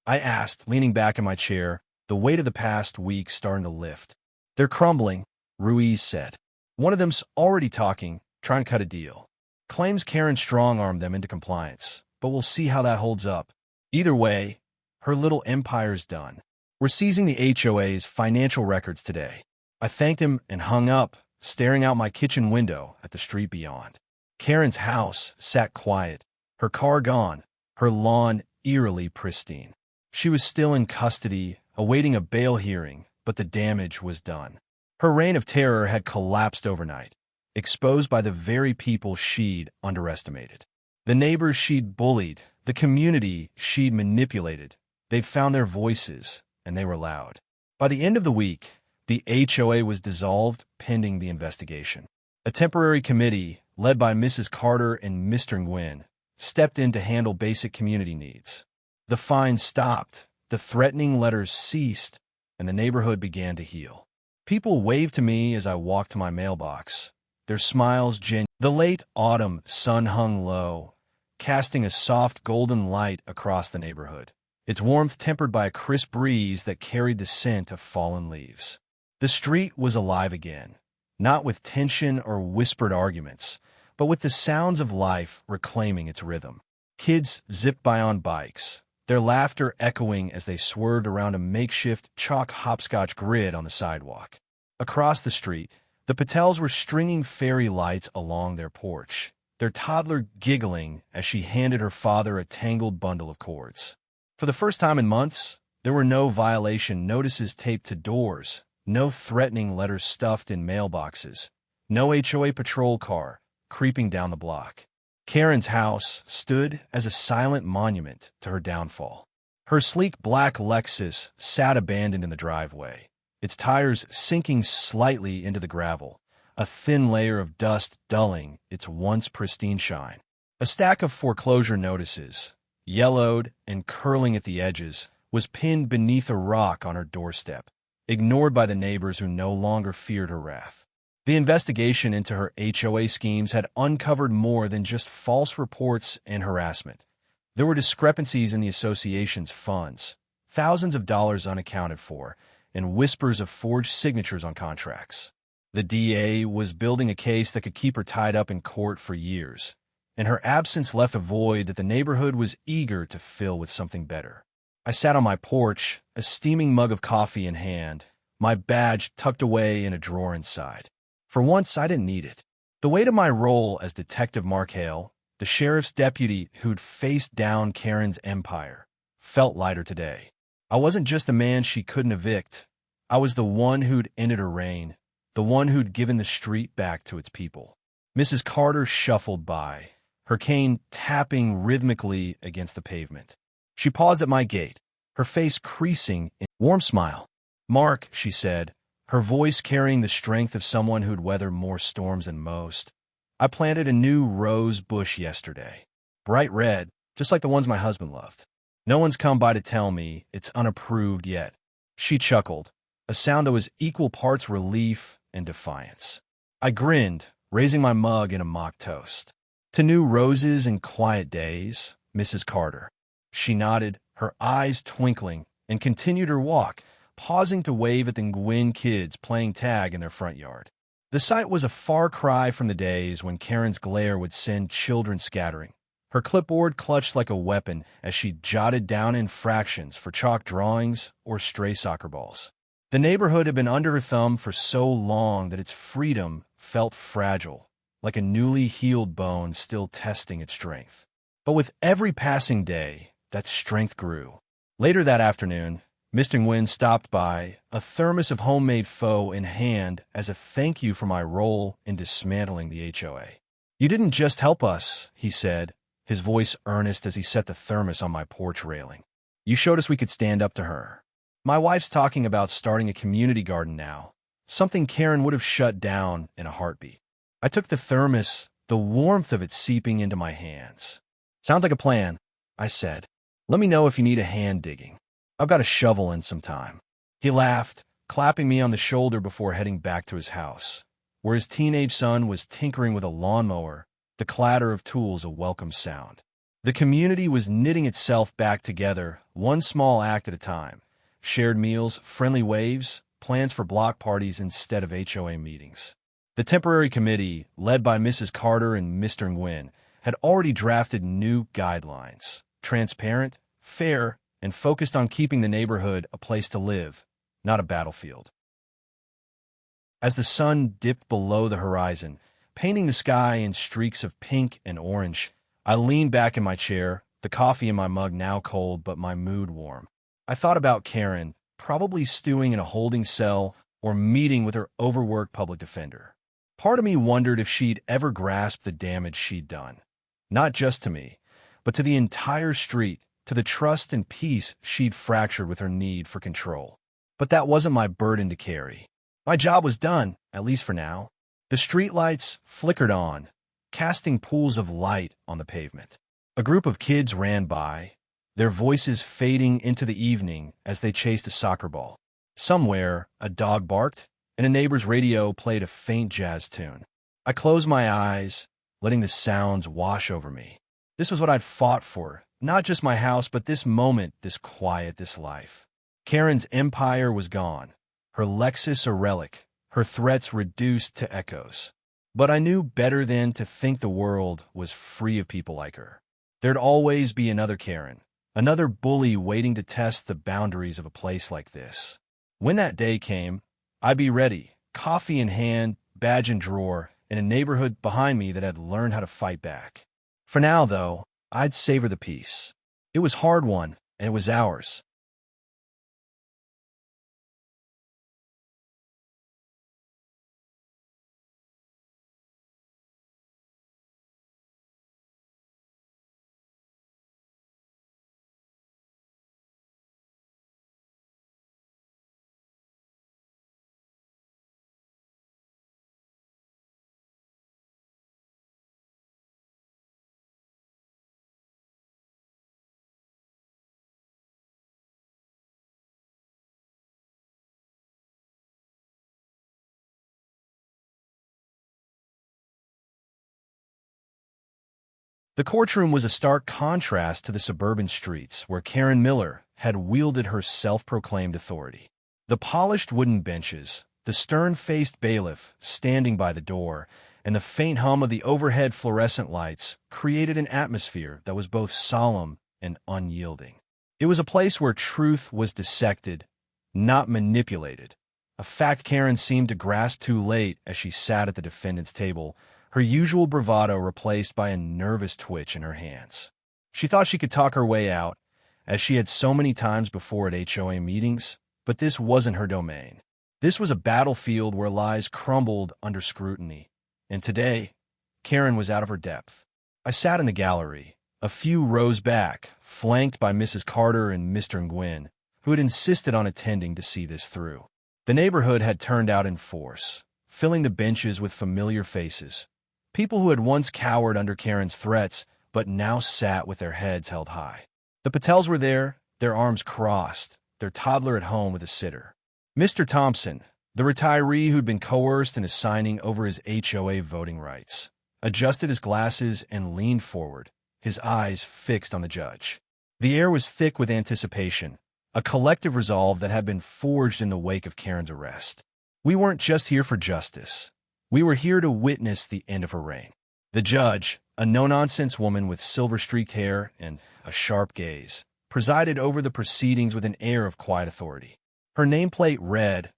I asked, leaning back in my chair, the weight of the past week starting to lift. "They're crumbling," Ruiz said. "One of them's already talking, trying to cut a deal. Claims Karen strong-armed them into compliance, but we'll see how that holds up. Either way, her little empire's done. We're seizing the HOA's financial records today." I thanked him and hung up, staring out my kitchen window at the street beyond. Karen's house sat quiet, her car gone, her lawn eerily pristine. She was still in custody, awaiting a bail hearing, but the damage was done. Her reign of terror had collapsed overnight, exposed by the very people she'd underestimated. The neighbors she'd bullied, the community she'd manipulated, they'd found their voices, and they were loud. By the end of the week, the HOA was dissolved pending the investigation. A temporary committee, led by Mrs. Carter and Mr. Nguyen, stepped in to handle basic community needs. The fines stopped, the threatening letters ceased, and the neighborhood began to heal. People waved to me as I walked to my mailbox, their smiles genuine. The late autumn sun hung low, casting a soft golden light across the neighborhood, its warmth tempered by a crisp breeze that carried the scent of fallen leaves. The street was alive again, not with tension or whispered arguments, but with the sounds of life reclaiming its rhythm. Kids zipped by on bikes, their laughter echoing as they swerved around a makeshift chalk hopscotch grid on the sidewalk. Across the street, the Patels were stringing fairy lights along their porch, their toddler giggling as she handed her father a tangled bundle of cords. For the first time in months, there were no violation notices taped to doors, no threatening letters stuffed in mailboxes, no HOA patrol car creeping down the block. Karen's house stood as a silent monument to her downfall. Her sleek black Lexus sat abandoned in the driveway, its tires sinking slightly into the gravel, a thin layer of dust dulling its once pristine shine. A stack of foreclosure notices, yellowed and curling at the edges, was pinned beneath a rock on her doorstep, ignored by the neighbors who no longer feared her wrath. The investigation into her HOA schemes had uncovered more than just false reports and harassment. There were discrepancies in the association's funds, thousands of dollars unaccounted for, and whispers of forged signatures on contracts. The DA was building a case that could keep her tied up in court for years, and her absence left a void that the neighborhood was eager to fill with something better. I sat on my porch, a steaming mug of coffee in hand, my badge tucked away in a drawer inside. For once, I didn't need it. The weight of my role as Detective Mark Hale, the sheriff's deputy who'd faced down Karen's empire, felt lighter today. I wasn't just the man she couldn't evict. I was the one who'd ended her reign, the one who'd given the street back to its people. Mrs. Carter shuffled by, her cane tapping rhythmically against the pavement. She paused at my gate, her face creasing in a warm smile. "Mark," she said, her voice carrying the strength of someone who'd weathered more storms than most. "I planted a new rose bush yesterday. Bright red, just like the ones my husband loved. No one's come by to tell me it's unapproved yet." She chuckled, a sound that was equal parts relief and defiance. I grinned, raising my mug in a mock toast. "To new roses and quiet days, Mrs. Carter." She nodded, her eyes twinkling, and continued her walk, pausing to wave at the Nguyen kids playing tag in their front yard. The sight was a far cry from the days when Karen's glare would send children scattering, her clipboard clutched like a weapon as she jotted down infractions for chalk drawings or stray soccer balls. The neighborhood had been under her thumb for so long that its freedom felt fragile, like a newly healed bone still testing its strength. But with every passing day, that strength grew. Later that afternoon, Mr. Nguyen stopped by, a thermos of homemade pho in hand as a thank you for my role in dismantling the HOA. "You didn't just help us," he said, his voice earnest as he set the thermos on my porch railing. "You showed us we could stand up to her. My wife's talking about starting a community garden now, something Karen would have shut down in a heartbeat." I took the thermos, the warmth of it seeping into my hands. Sounds like a plan, I said. Let me know if you need a hand digging. I've got a shovel and some time. He laughed, clapping me on the shoulder before heading back to his house, where his teenage son was tinkering with a lawnmower, the clatter of tools a welcome sound. The community was knitting itself back together, one small act at a time. Shared meals, friendly waves, plans for block parties instead of HOA meetings. The temporary committee, led by Mrs. Carter and Mr. Nguyen, had already drafted new guidelines, transparent, fair, and focused on keeping the neighborhood a place to live, not a battlefield. As the sun dipped below the horizon, painting the sky in streaks of pink and orange, I leaned back in my chair, the coffee in my mug now cold but my mood warm. I thought about Karen, probably stewing in a holding cell or meeting with her overworked public defender. Part of me wondered if she'd ever grasp the damage she'd done. Not just to me, but to the entire street, to the trust and peace she'd fractured with her need for control. But that wasn't my burden to carry. My job was done, at least for now. The streetlights flickered on, casting pools of light on the pavement. A group of kids ran by, their voices fading into the evening as they chased a soccer ball. Somewhere, a dog barked, and a neighbor's radio played a faint jazz tune. I closed my eyes, letting the sounds wash over me. This was what I'd fought for, not just my house, but this moment, this quiet, this life. Karen's empire was gone, her Lexus a relic, her threats reduced to echoes. But I knew better than to think the world was free of people like her. There'd always be another Karen, another bully waiting to test the boundaries of a place like this. When that day came, I'd be ready, coffee in hand, badge in drawer, in a neighborhood behind me that had learned how to fight back. For now, though, I'd savor the peace. It was hard-won, and it was ours. The courtroom was a stark contrast to the suburban streets where Karen Miller had wielded her self-proclaimed authority. The polished wooden benches, the stern-faced bailiff standing by the door, and the faint hum of the overhead fluorescent lights created an atmosphere that was both solemn and unyielding. It was a place where truth was dissected, not manipulated, a fact Karen seemed to grasp too late as she sat at the defendant's table, her usual bravado replaced by a nervous twitch in her hands. She thought she could talk her way out, as she had so many times before at HOA meetings, but this wasn't her domain. This was a battlefield where lies crumbled under scrutiny, and today, Karen was out of her depth. I sat in the gallery, a few rows back, flanked by Mrs. Carter and Mr. Nguyen, who had insisted on attending to see this through. The neighborhood had turned out in force, filling the benches with familiar faces, people who had once cowered under Karen's threats, but now sat with their heads held high. The Patels were there, their arms crossed, their toddler at home with a sitter. Mr. Thompson, the retiree who'd been coerced into signing over his HOA voting rights, adjusted his glasses and leaned forward, his eyes fixed on the judge. The air was thick with anticipation, a collective resolve that had been forged in the wake of Karen's arrest. We weren't just here for justice. We were here to witness the end of her reign. The judge, a no-nonsense woman with silver-streaked hair and a sharp gaze, presided over the proceedings with an air of quiet authority. Her nameplate read,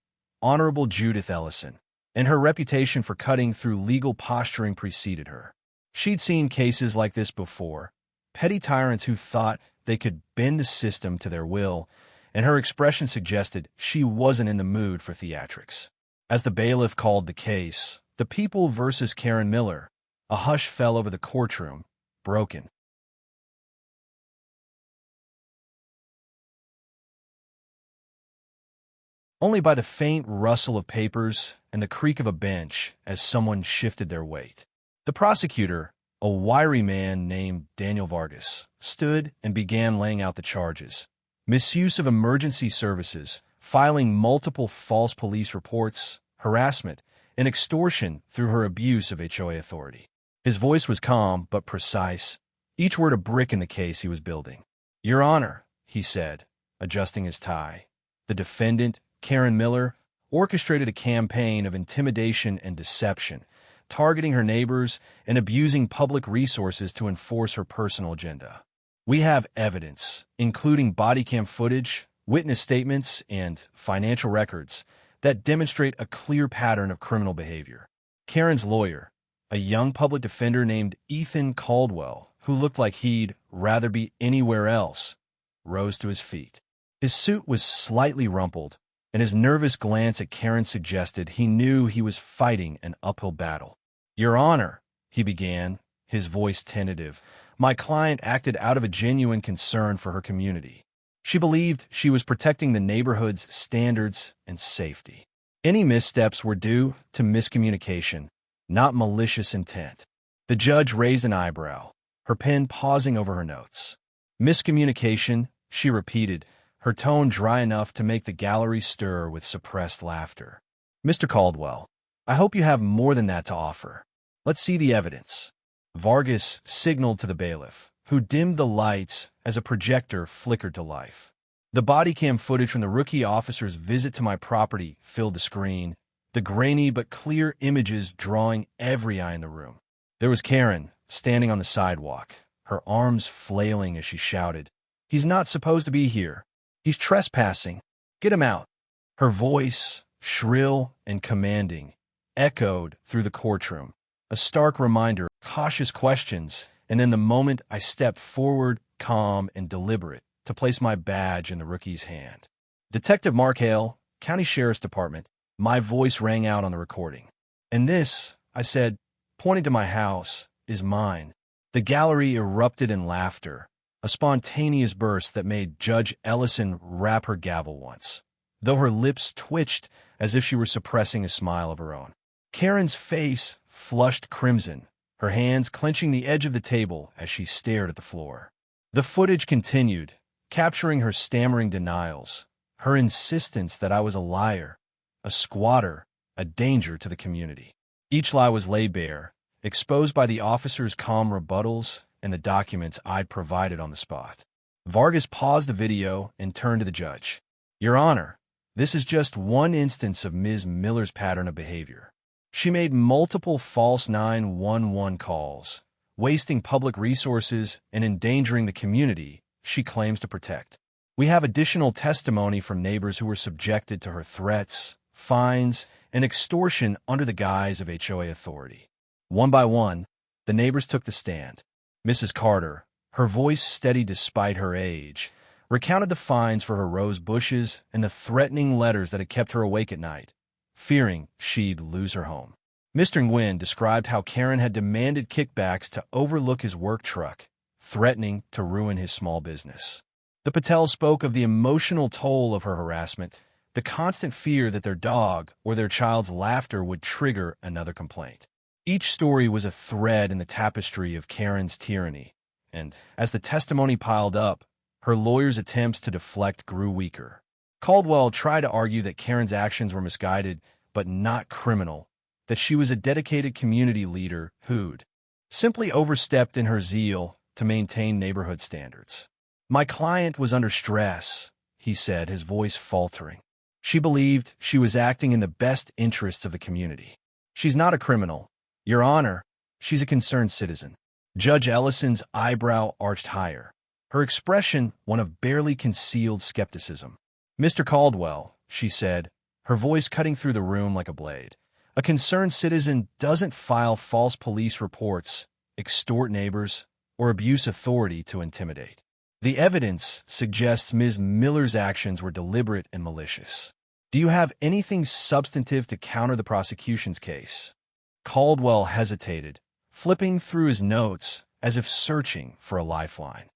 Honorable Judith Ellison, and her reputation for cutting through legal posturing preceded her. She'd seen cases like this before, petty tyrants who thought they could bend the system to their will, and her expression suggested she wasn't in the mood for theatrics. As the bailiff called the case, the People versus Karen Miller, a hush fell over the courtroom, broken. Only by the faint rustle of papers and the creak of a bench as someone shifted their weight. The prosecutor, a wiry man named Daniel Vargas, stood and began laying out the charges. Misuse of emergency services, filing multiple false police reports, harassment, and extortion through her abuse of HOA authority. His voice was calm but precise, each word a brick in the case he was building. "Your Honor," he said, adjusting his tie, "the defendant, Karen Miller, orchestrated a campaign of intimidation and deception, targeting her neighbors and abusing public resources to enforce her personal agenda. We have evidence, including body cam footage, witness statements, and financial records, that demonstrate a clear pattern of criminal behavior." Karen's lawyer, a young public defender named Ethan Caldwell, who looked like he'd rather be anywhere else, rose to his feet. His suit was slightly rumpled, and his nervous glance at Karen suggested he knew he was fighting an uphill battle. "Your Honor," he began, his voice tentative, "my client acted out of a genuine concern for her community. She believed she was protecting the neighborhood's standards and safety. Any missteps were due to miscommunication, not malicious intent." The judge raised an eyebrow, her pen pausing over her notes. "Miscommunication," she repeated, her tone dry enough to make the gallery stir with suppressed laughter. "Mr. Caldwell, I hope you have more than that to offer. Let's see the evidence." Vargas signaled to the bailiff, who dimmed the lights as a projector flickered to life. The body cam footage from the rookie officer's visit to my property filled the screen, the grainy but clear images drawing every eye in the room. There was Karen, standing on the sidewalk, her arms flailing as she shouted, "He's not supposed to be here. He's trespassing. Get him out." Her voice, shrill and commanding, echoed through the courtroom, a stark reminder, cautious questions, and in the moment I stepped forward, calm and deliberate, to place my badge in the rookie's hand. "Detective Mark Hale, County Sheriff's Department," my voice rang out on the recording. "And this," I said, pointing to my house, "is mine." The gallery erupted in laughter, a spontaneous burst that made Judge Ellison rap her gavel once, though her lips twitched as if she were suppressing a smile of her own. Karen's face flushed crimson, her hands clenching the edge of the table as she stared at the floor. The footage continued, capturing her stammering denials, her insistence that I was a liar, a squatter, a danger to the community. Each lie was laid bare, exposed by the officer's calm rebuttals and the documents I'd provided on the spot. Vargas paused the video and turned to the judge. "Your Honor, this is just one instance of Ms. Miller's pattern of behavior. She made multiple false 911 calls, wasting public resources and endangering the community she claims to protect. We have additional testimony from neighbors who were subjected to her threats, fines, and extortion under the guise of HOA authority." One by one, the neighbors took the stand. Mrs. Carter, her voice steady despite her age, recounted the fines for her rose bushes and the threatening letters that had kept her awake at night, fearing she'd lose her home. Mr. Nguyen described how Karen had demanded kickbacks to overlook his work truck, threatening to ruin his small business. The Patels spoke of the emotional toll of her harassment, the constant fear that their dog or their child's laughter would trigger another complaint. Each story was a thread in the tapestry of Karen's tyranny, and as the testimony piled up, her lawyer's attempts to deflect grew weaker. Caldwell tried to argue that Karen's actions were misguided, but not criminal, that she was a dedicated community leader who'd simply overstepped in her zeal to maintain neighborhood standards. "My client was under stress," he said, his voice faltering. "She believed she was acting in the best interests of the community. She's not a criminal. Your Honor, she's a concerned citizen." Judge Ellison's eyebrow arched higher, her expression one of barely concealed skepticism. "Mr. Caldwell," she said, her voice cutting through the room like a blade, "a concerned citizen doesn't file false police reports, extort neighbors, or abuse authority to intimidate. The evidence suggests Ms. Miller's actions were deliberate and malicious. Do you have anything substantive to counter the prosecution's case?" Caldwell hesitated, flipping through his notes as if searching for a lifeline.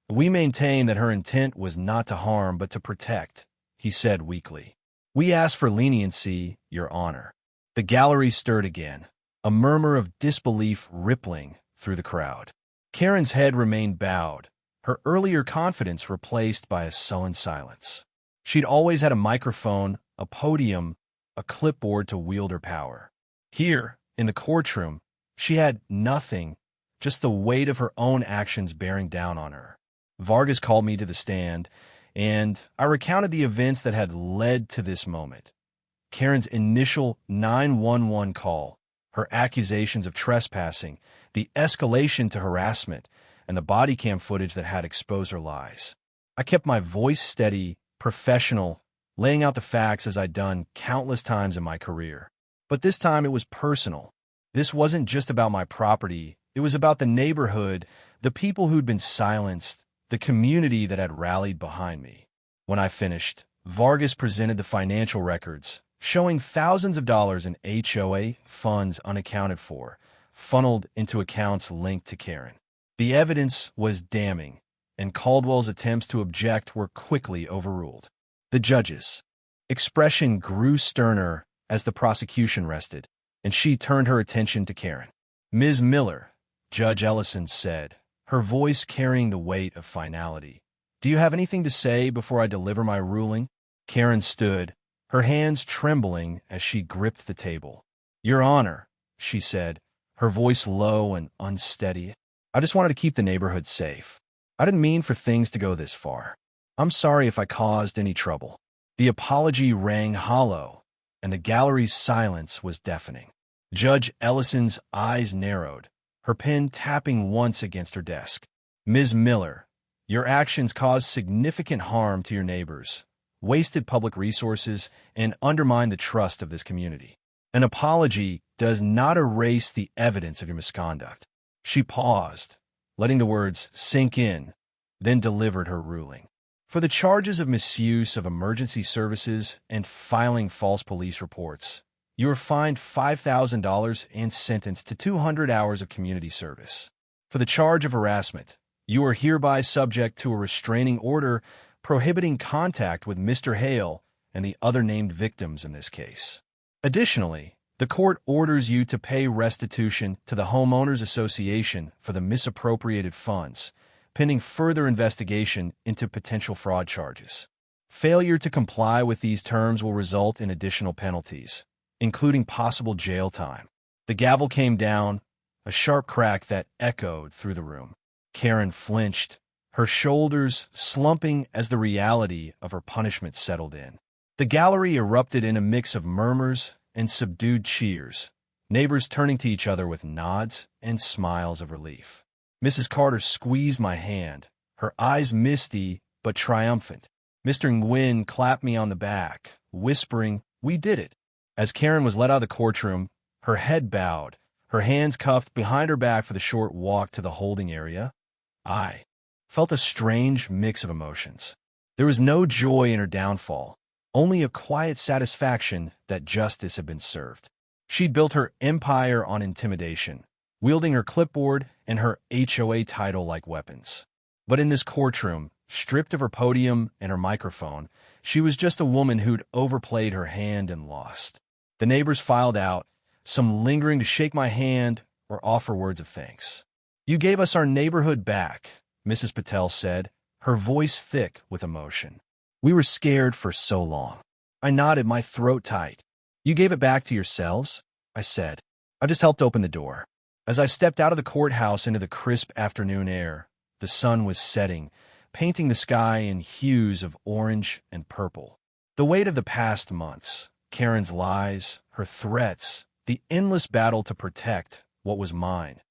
"We maintain that her intent was not to harm but to protect," he said weakly. "We ask for leniency, Your Honor." The gallery stirred again, a murmur of disbelief rippling through the crowd. Karen's head remained bowed, her earlier confidence replaced by a sullen silence. She'd always had a microphone, a podium, a clipboard to wield her power. Here, in the courtroom, she had nothing, just the weight of her own actions bearing down on her. Vargas called me to the stand, and I recounted the events that had led to this moment. Karen's initial 911 call, her accusations of trespassing, the escalation to harassment, and the body cam footage that had exposed her lies. I kept my voice steady, professional, laying out the facts as I'd done countless times in my career. But this time it was personal. This wasn't just about my property. It was about the neighborhood, the people who'd been silenced, the community that had rallied behind me. When I finished, Vargas presented the financial records, showing thousands of dollars in HOA funds unaccounted for, funneled into accounts linked to Karen. The evidence was damning, and Caldwell's attempts to object were quickly overruled. The judge's expression grew sterner as the prosecution rested, and she turned her attention to Karen. "Ms. Miller," Judge Ellison said, her voice carrying the weight of finality, "do you have anything to say before I deliver my ruling?" Karen stood, her hands trembling as she gripped the table. "Your Honor," she said, her voice low and unsteady, "I just wanted to keep the neighborhood safe. I didn't mean for things to go this far. I'm sorry if I caused any trouble." The apology rang hollow, and the gallery's silence was deafening. Judge Ellison's eyes narrowed, her pen tapping once against her desk. "Ms. Miller, your actions caused significant harm to your neighbors, wasted public resources, and undermined the trust of this community. An apology does not erase the evidence of your misconduct." She paused, letting the words sink in, then delivered her ruling. "For the charges of misuse of emergency services and filing false police reports, you are fined $5,000 and sentenced to 200 hours of community service. For the charge of harassment, you are hereby subject to a restraining order prohibiting contact with Mr. Hale and the other named victims in this case. Additionally, the court orders you to pay restitution to the Homeowners Association for the misappropriated funds, pending further investigation into potential fraud charges. Failure to comply with these terms will result in additional penalties, including possible jail time." The gavel came down, a sharp crack that echoed through the room. Karen flinched, her shoulders slumping as the reality of her punishment settled in. The gallery erupted in a mix of murmurs and subdued cheers, neighbors turning to each other with nods and smiles of relief. Mrs. Carter squeezed my hand, her eyes misty but triumphant. Mr. Nguyen clapped me on the back, whispering, "We did it." As Karen was led out of the courtroom, her head bowed, her hands cuffed behind her back for the short walk to the holding area, I felt a strange mix of emotions. There was no joy in her downfall, only a quiet satisfaction that justice had been served. She'd built her empire on intimidation, wielding her clipboard and her HOA title like weapons. But in this courtroom, stripped of her podium and her microphone, she was just a woman who'd overplayed her hand and lost. The neighbors filed out, some lingering to shake my hand or offer words of thanks. "You gave us our neighborhood back," Mrs. Patel said, her voice thick with emotion. "We were scared for so long." I nodded, my throat tight. "You gave it back to yourselves?" I said. "I just helped open the door." As I stepped out of the courthouse into the crisp afternoon air, the sun was setting, painting the sky in hues of orange and purple. The weight of the past months, Karen's lies, her threats, the endless battle to protect what was mine,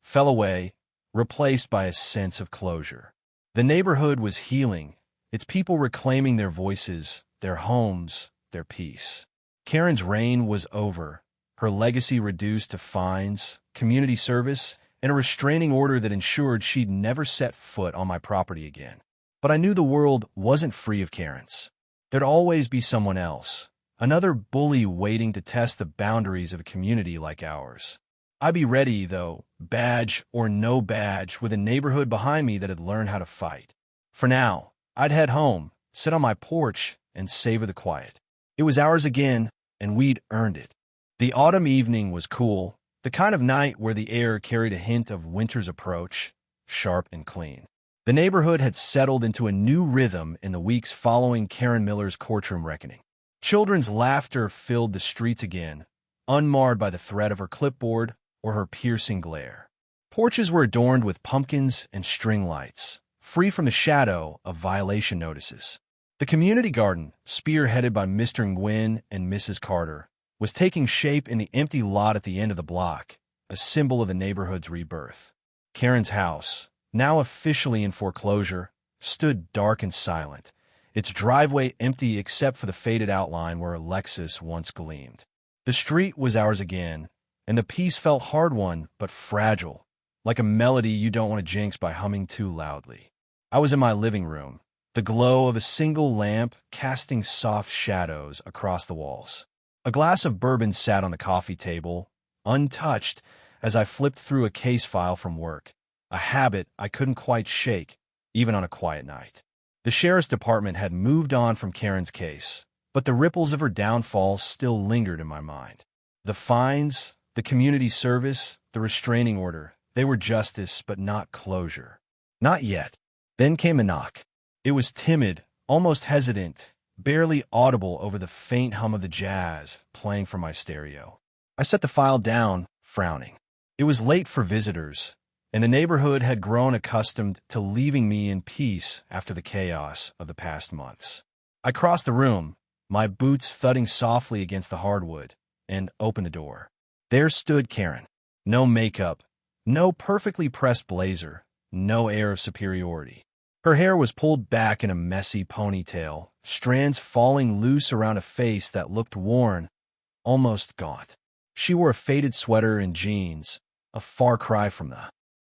fell away, replaced by a sense of closure. The neighborhood was healing, its people reclaiming their voices, their homes, their peace. Karen's reign was over, her legacy reduced to fines, community service, and a restraining order that ensured she'd never set foot on my property again. But I knew the world wasn't free of Karens. There'd always be someone else, another bully waiting to test the boundaries of a community like ours. I'd be ready, though, badge or no badge, with a neighborhood behind me that had learned how to fight. For now, I'd head home, sit on my porch, and savor the quiet. It was ours again, and we'd earned it. The autumn evening was cool, The kind of night where the air carried a hint of winter's approach, sharp and clean. The neighborhood had settled into a new rhythm in the weeks following Karen Miller's courtroom reckoning. Children's laughter filled the streets again, unmarred by the threat of her clipboard or her piercing glare. Porches were adorned with pumpkins and string lights, free from the shadow of violation notices. The community garden, spearheaded by Mr. Nguyen and Mrs. Carter, was taking shape in the empty lot at the end of the block, a symbol of the neighborhood's rebirth. Karen's house, now officially in foreclosure, stood dark and silent, its driveway empty except for the faded outline where a Lexus once gleamed. The street was ours again, and the peace felt hard-won but fragile, like a melody you don't want to jinx by humming too loudly. I was in my living room, the glow of a single lamp casting soft shadows across the walls. A glass of bourbon sat on the coffee table, untouched, as I flipped through a case file from work, a habit I couldn't quite shake, even on a quiet night. The sheriff's department had moved on from Karen's case, but the ripples of her downfall still lingered in my mind. The fines, the community service, the restraining order, they were justice but not closure. Not yet. Then came a knock. It was timid, almost hesitant, barely audible over the faint hum of the jazz playing from my stereo. I set the file down, frowning. It was late for visitors, and the neighborhood had grown accustomed to leaving me in peace after the chaos of the past months. I crossed the room, my boots thudding softly against the hardwood, and opened the door. There stood Karen. No makeup, no perfectly pressed blazer, no air of superiority. Her hair was pulled back in a messy ponytail, strands falling loose around a face that looked worn, almost gaunt. She wore a faded sweater and jeans, a far cry from the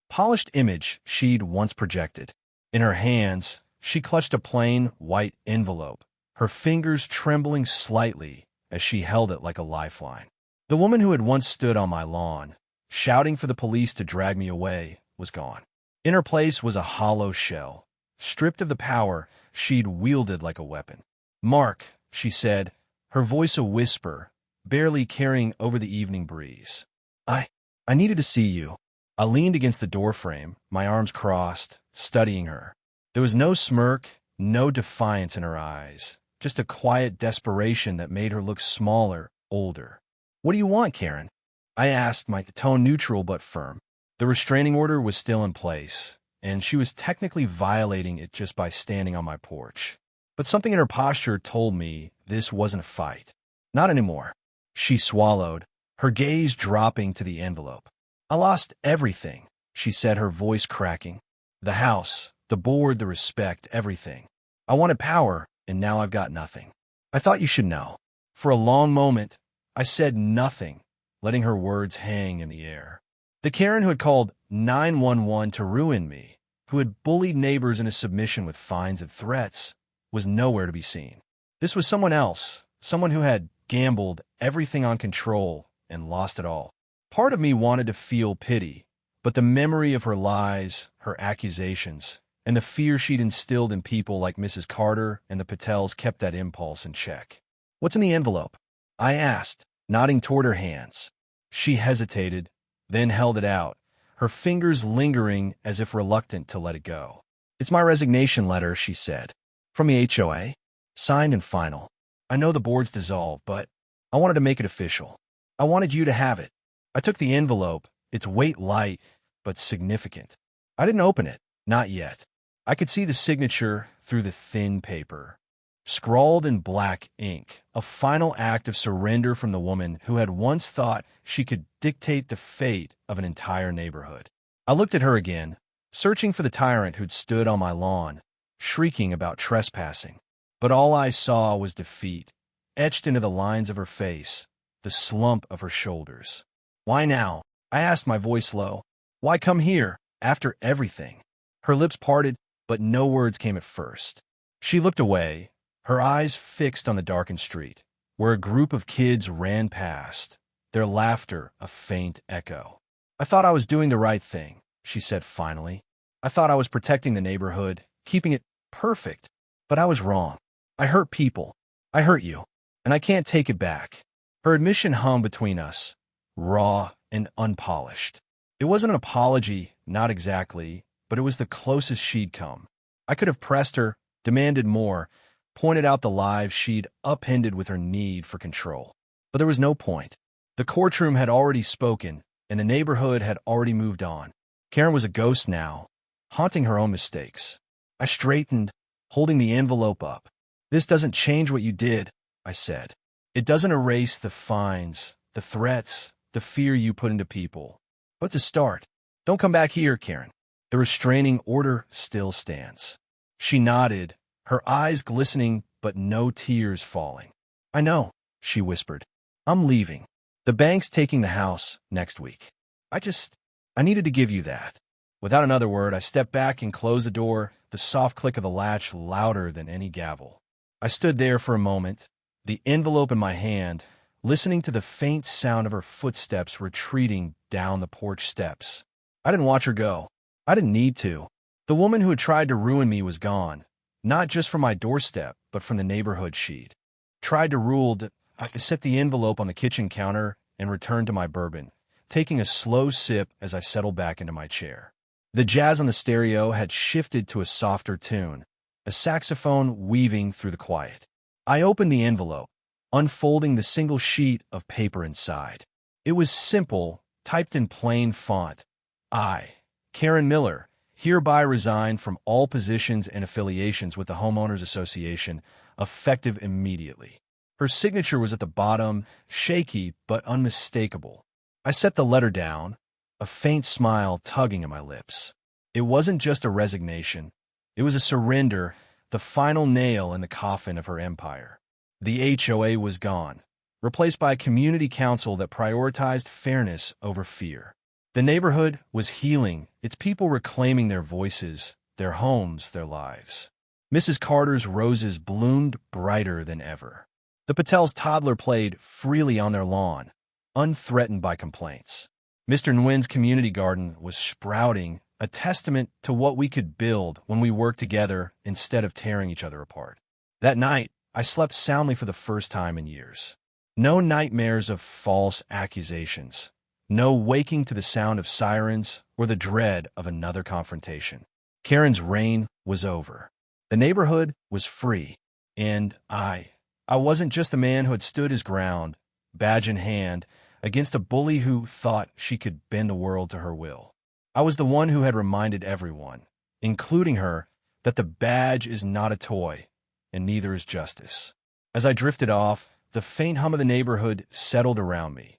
polished image she'd once projected. In her hands, she clutched a plain, white envelope, her fingers trembling slightly as she held it like a lifeline. The woman who had once stood on my lawn, shouting for the police to drag me away, was gone. In her place was a hollow shell, stripped of the power she'd wielded like a weapon. "Mark," she said, her voice a whisper, barely carrying over the evening breeze. I needed to see you." I leaned against the doorframe, my arms crossed, studying her. There was no smirk, no defiance in her eyes, just a quiet desperation that made her look smaller, older. "What do you want, Karen?" I asked, my tone neutral but firm. The restraining order was still in place, and she was technically violating it just by standing on my porch. But something in her posture told me this wasn't a fight. Not anymore. She swallowed, her gaze dropping to the envelope. "I lost everything," she said, her voice cracking. "The house, the board, the respect, everything. I wanted power, and now I've got nothing. I thought you should know." For a long moment, I said nothing, letting her words hang in the air. The Karen who had called 911 to ruin me, who had bullied neighbors into submission with fines and threats, was nowhere to be seen. This was someone else, someone who had gambled everything on control and lost it all. Part of me wanted to feel pity, but the memory of her lies, her accusations, and the fear she'd instilled in people like Mrs. Carter and the Patels kept that impulse in check. "What's in the envelope?" I asked, nodding toward her hands. She hesitated, then held it out, her fingers lingering as if reluctant to let it go. "It's my resignation letter," she said. "From the HOA. Signed and final. I know the board's dissolved, but I wanted to make it official. I wanted you to have it." I took the envelope, its weight light, but significant. I didn't open it, not yet. I could see the signature through the thin paper. Scrawled in black ink, a final act of surrender from the woman who had once thought she could dictate the fate of an entire neighborhood. I looked at her again, searching for the tyrant who'd stood on my lawn, shrieking about trespassing. But all I saw was defeat, etched into the lines of her face, the slump of her shoulders. "Why now?" I asked, my voice low. "Why come here, after everything?" Her lips parted, but no words came at first. She looked away, her eyes fixed on the darkened street, where a group of kids ran past, their laughter a faint echo. "I thought I was doing the right thing," she said finally. "I thought I was protecting the neighborhood, keeping it perfect, but I was wrong. I hurt people. I hurt you, and I can't take it back." Her admission hung between us, raw and unpolished. It wasn't an apology, not exactly, but it was the closest she'd come. I could have pressed her, demanded more, pointed out the lies she'd upended with her need for control. But there was no point. The courtroom had already spoken, and the neighborhood had already moved on. Karen was a ghost now, haunting her own mistakes. I straightened, holding the envelope up. "This doesn't change what you did," I said. "It doesn't erase the fines, the threats, the fear you put into people. But to start, don't come back here, Karen. The restraining order still stands." She nodded, her eyes glistening but no tears falling. "I know," she whispered. "I'm leaving. The bank's taking the house next week. I needed to give you that." Without another word, I stepped back and closed the door, the soft click of the latch louder than any gavel. I stood there for a moment, the envelope in my hand, listening to the faint sound of her footsteps retreating down the porch steps. I didn't watch her go. I didn't need to. The woman who had tried to ruin me was gone, not just from my doorstep, but from the neighborhood she'd tried to rule. That I set the envelope on the kitchen counter and returned to my bourbon, taking a slow sip as I settled back into my chair. The jazz on the stereo had shifted to a softer tune, a saxophone weaving through the quiet. I opened the envelope, unfolding the single sheet of paper inside. It was simple, typed in plain font. "I, Karen Miller, hereby resign from all positions and affiliations with the Homeowners Association, effective immediately." Her signature was at the bottom, shaky but unmistakable. I set the letter down, a faint smile tugging at my lips. It wasn't just a resignation. It was a surrender, the final nail in the coffin of her empire. The HOA was gone, replaced by a community council that prioritized fairness over fear. The neighborhood was healing, its people reclaiming their voices, their homes, their lives. Mrs. Carter's roses bloomed brighter than ever. The Patel's toddler played freely on their lawn, unthreatened by complaints. Mr. Nguyen's community garden was sprouting, a testament to what we could build when we worked together instead of tearing each other apart. That night, I slept soundly for the first time in years. No nightmares of false accusations. No waking to the sound of sirens or the dread of another confrontation. Karen's reign was over. The neighborhood was free. And I wasn't just the man who had stood his ground, badge in hand, against a bully who thought she could bend the world to her will. I was the one who had reminded everyone, including her, that the badge is not a toy, and neither is justice. As I drifted off, the faint hum of the neighborhood settled around me.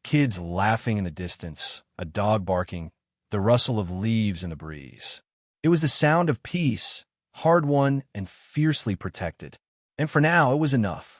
Kids laughing in the distance, a dog barking, the rustle of leaves in the breeze. It was the sound of peace, hard-won and fiercely protected. And for now, it was enough.